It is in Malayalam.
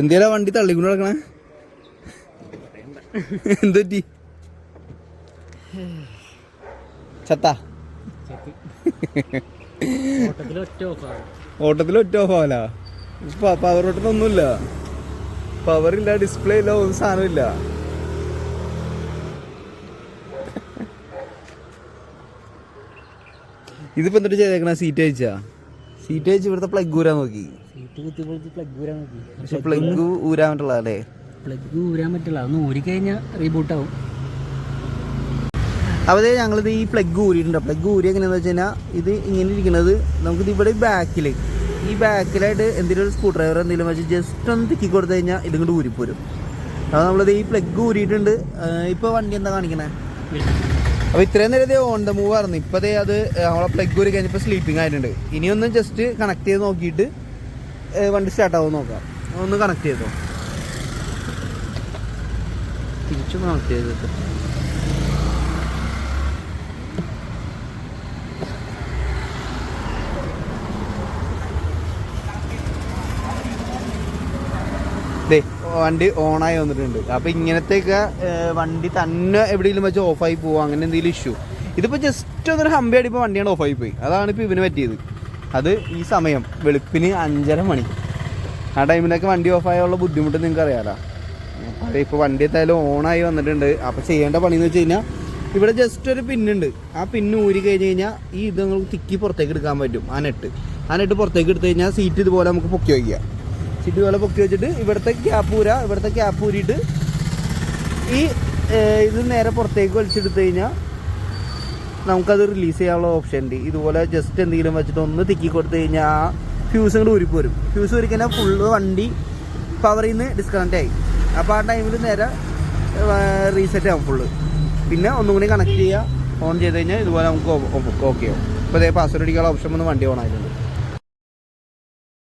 എന്തിനാ വണ്ടി തള്ളിക്കൊണ്ട് നടക്കണേ? എന്തുപറ്റി? ചത്താ? ഓട്ടത്തിൽ ഒറ്റ ഓഫാവല. പവർ ബട്ടണൊന്നുമില്ല, പവറില്ല, ഡിസ്പ്ലേ ഇല്ല, ഒന്നും സാധനമില്ല. ഇതിപ്പോ എന്നിട്ട് ചെയ്തേക്കണ സീറ്റ് അയച്ചാ? സീറ്റ് അയച്ച് ഇവിടുത്തെ പ്ലഗ് ഊരാൻ നോക്കി. പക്ഷെ പ്ലഗ് ഊരാൻ പറ്റുള്ള അല്ലേ? പ്ലഗ് ഊരാൻ പറ്റില്ല, ഒന്ന് ഊരിക്കഴിഞ്ഞാൽ റീബൂട്ട് ആവും. അപ്പോൾ ഞങ്ങളിത് ഈ പ്ലഗ് ഊരിയിട്ടുണ്ട്. പ്ലഗ് ഊരി എങ്ങനെയാണെന്ന് വെച്ച് കഴിഞ്ഞാൽ ഇത് ഇങ്ങനെ ഇരിക്കുന്നത് നമുക്കിത് ഇവിടെ ഈ ബാക്കിലായിട്ട് എന്തെങ്കിലും ഒരു സ്ക്രൂ ഡ്രൈവർ എന്തെങ്കിലും വെച്ച് ജസ്റ്റ് ഒന്ന് തിക്കി കൊടുത്തു കഴിഞ്ഞാൽ ഇതും കൊണ്ട് ഊരിപ്പോരും. അപ്പോൾ നമ്മളിത് ഈ പ്ലഗ് ഊരിയിട്ടുണ്ട്. ഇപ്പോൾ വണ്ടി എന്താ കാണിക്കണേ? അപ്പോൾ ഇത്രയും നേരം ഓൺ ദ മൂവ് ആയിരുന്നു. ഇപ്പോൾ അത് നമ്മളെ പ്ലഗ് ഊരി കഴിഞ്ഞപ്പോൾ സ്ലീപ്പിംഗ് ആയിട്ടുണ്ട്. ഇനിയൊന്ന് ജസ്റ്റ് കണക്ട് ചെയ്ത് നോക്കിയിട്ട് വണ്ടി സ്റ്റാർട്ടാവും നോക്കാം. ഒന്ന് കണക്ട് ചെയ്തോ, തിരിച്ചൊന്ന് കണക്ട് ചെയ്തിട്ട്. വണ്ടി ഓണായി വന്നിട്ടുണ്ട്. അപ്പോൾ ഇങ്ങനത്തെയൊക്കെ വണ്ടി തന്നെ എവിടെയെങ്കിലും വെച്ച് ഓഫായി പോവുക, അങ്ങനെ എന്തെങ്കിലും ഇഷ്യൂ. ഇതിപ്പോൾ ജസ്റ്റ് ഒന്നൊരു ഹമ്പി അടിപ്പോൾ വണ്ടിയാണ് ഓഫായി പോയി. അതാണ് ഇപ്പോൾ ഇവന് പറ്റിയത്. അത് ഈ സമയം വെളുപ്പിന് 5:30 മണി ആ ടൈമിലൊക്കെ വണ്ടി ഓഫായുള്ള ബുദ്ധിമുട്ട് നിങ്ങൾക്ക് അറിയാമല്ലോ. അപ്പോൾ ഇപ്പോൾ വണ്ടി എന്തായാലും ഓണായി വന്നിട്ടുണ്ട്. അപ്പോൾ ചെയ്യേണ്ട പണിയെന്ന് വെച്ച് കഴിഞ്ഞാൽ ഇവിടെ ജസ്റ്റ് ഒരു പിന്നുണ്ട്. ആ പിന്ന് ഊരി കഴിഞ്ഞ് കഴിഞ്ഞാൽ ഈ ഇത് നമുക്ക് തിക്കി പുറത്തേക്ക് എടുക്കാൻ പറ്റും. ആ നെട്ട് പുറത്തേക്ക് എടുത്തു കഴിഞ്ഞാൽ സീറ്റ് ഇതുപോലെ നമുക്ക് പൊക്കി വയ്ക്കുക. സീറ്റ് പോലെ പൊക്കി വെച്ചിട്ട് ഇവിടുത്തെ ക്യാപ്പ് ഊരിയിട്ട് ഈ ഇത് നേരെ പുറത്തേക്ക് വലിച്ചെടുത്ത് കഴിഞ്ഞാൽ നമുക്കത് റിലീസ് ചെയ്യാനുള്ള ഓപ്ഷൻ ഉണ്ട്. ഇതുപോലെ ജസ്റ്റ് എന്തെങ്കിലും വെച്ചിട്ട് ഒന്ന് തിക്കി കൊടുത്തു കഴിഞ്ഞാൽ ആ ഫ്യൂസ് കൊണ്ട് ഊരിപ്പോരും. ഫ്യൂസ് ഊരിക്കഴിഞ്ഞാൽ ഫുള്ള് വണ്ടി പവറിൽ നിന്ന് ഡിസ്കണക്റ്റ് ആയി. അപ്പോൾ ആ ടൈമിൽ നേരെ റീസെറ്റ് ആവും ഫുള്ള്. പിന്നെ ഒന്നും കൂടി കണക്ട് ചെയ്യുക, ഓൺ ചെയ്ത് കഴിഞ്ഞാൽ ഇതുപോലെ നമുക്ക് ഓക്കെ ആവും. ഇപ്പോൾ അതേ പാസ്വേഡ് അടിക്കാനുള്ള ഓപ്ഷൻ വന്ന് വണ്ടി ഓൺ ആയിട്ടുണ്ട്.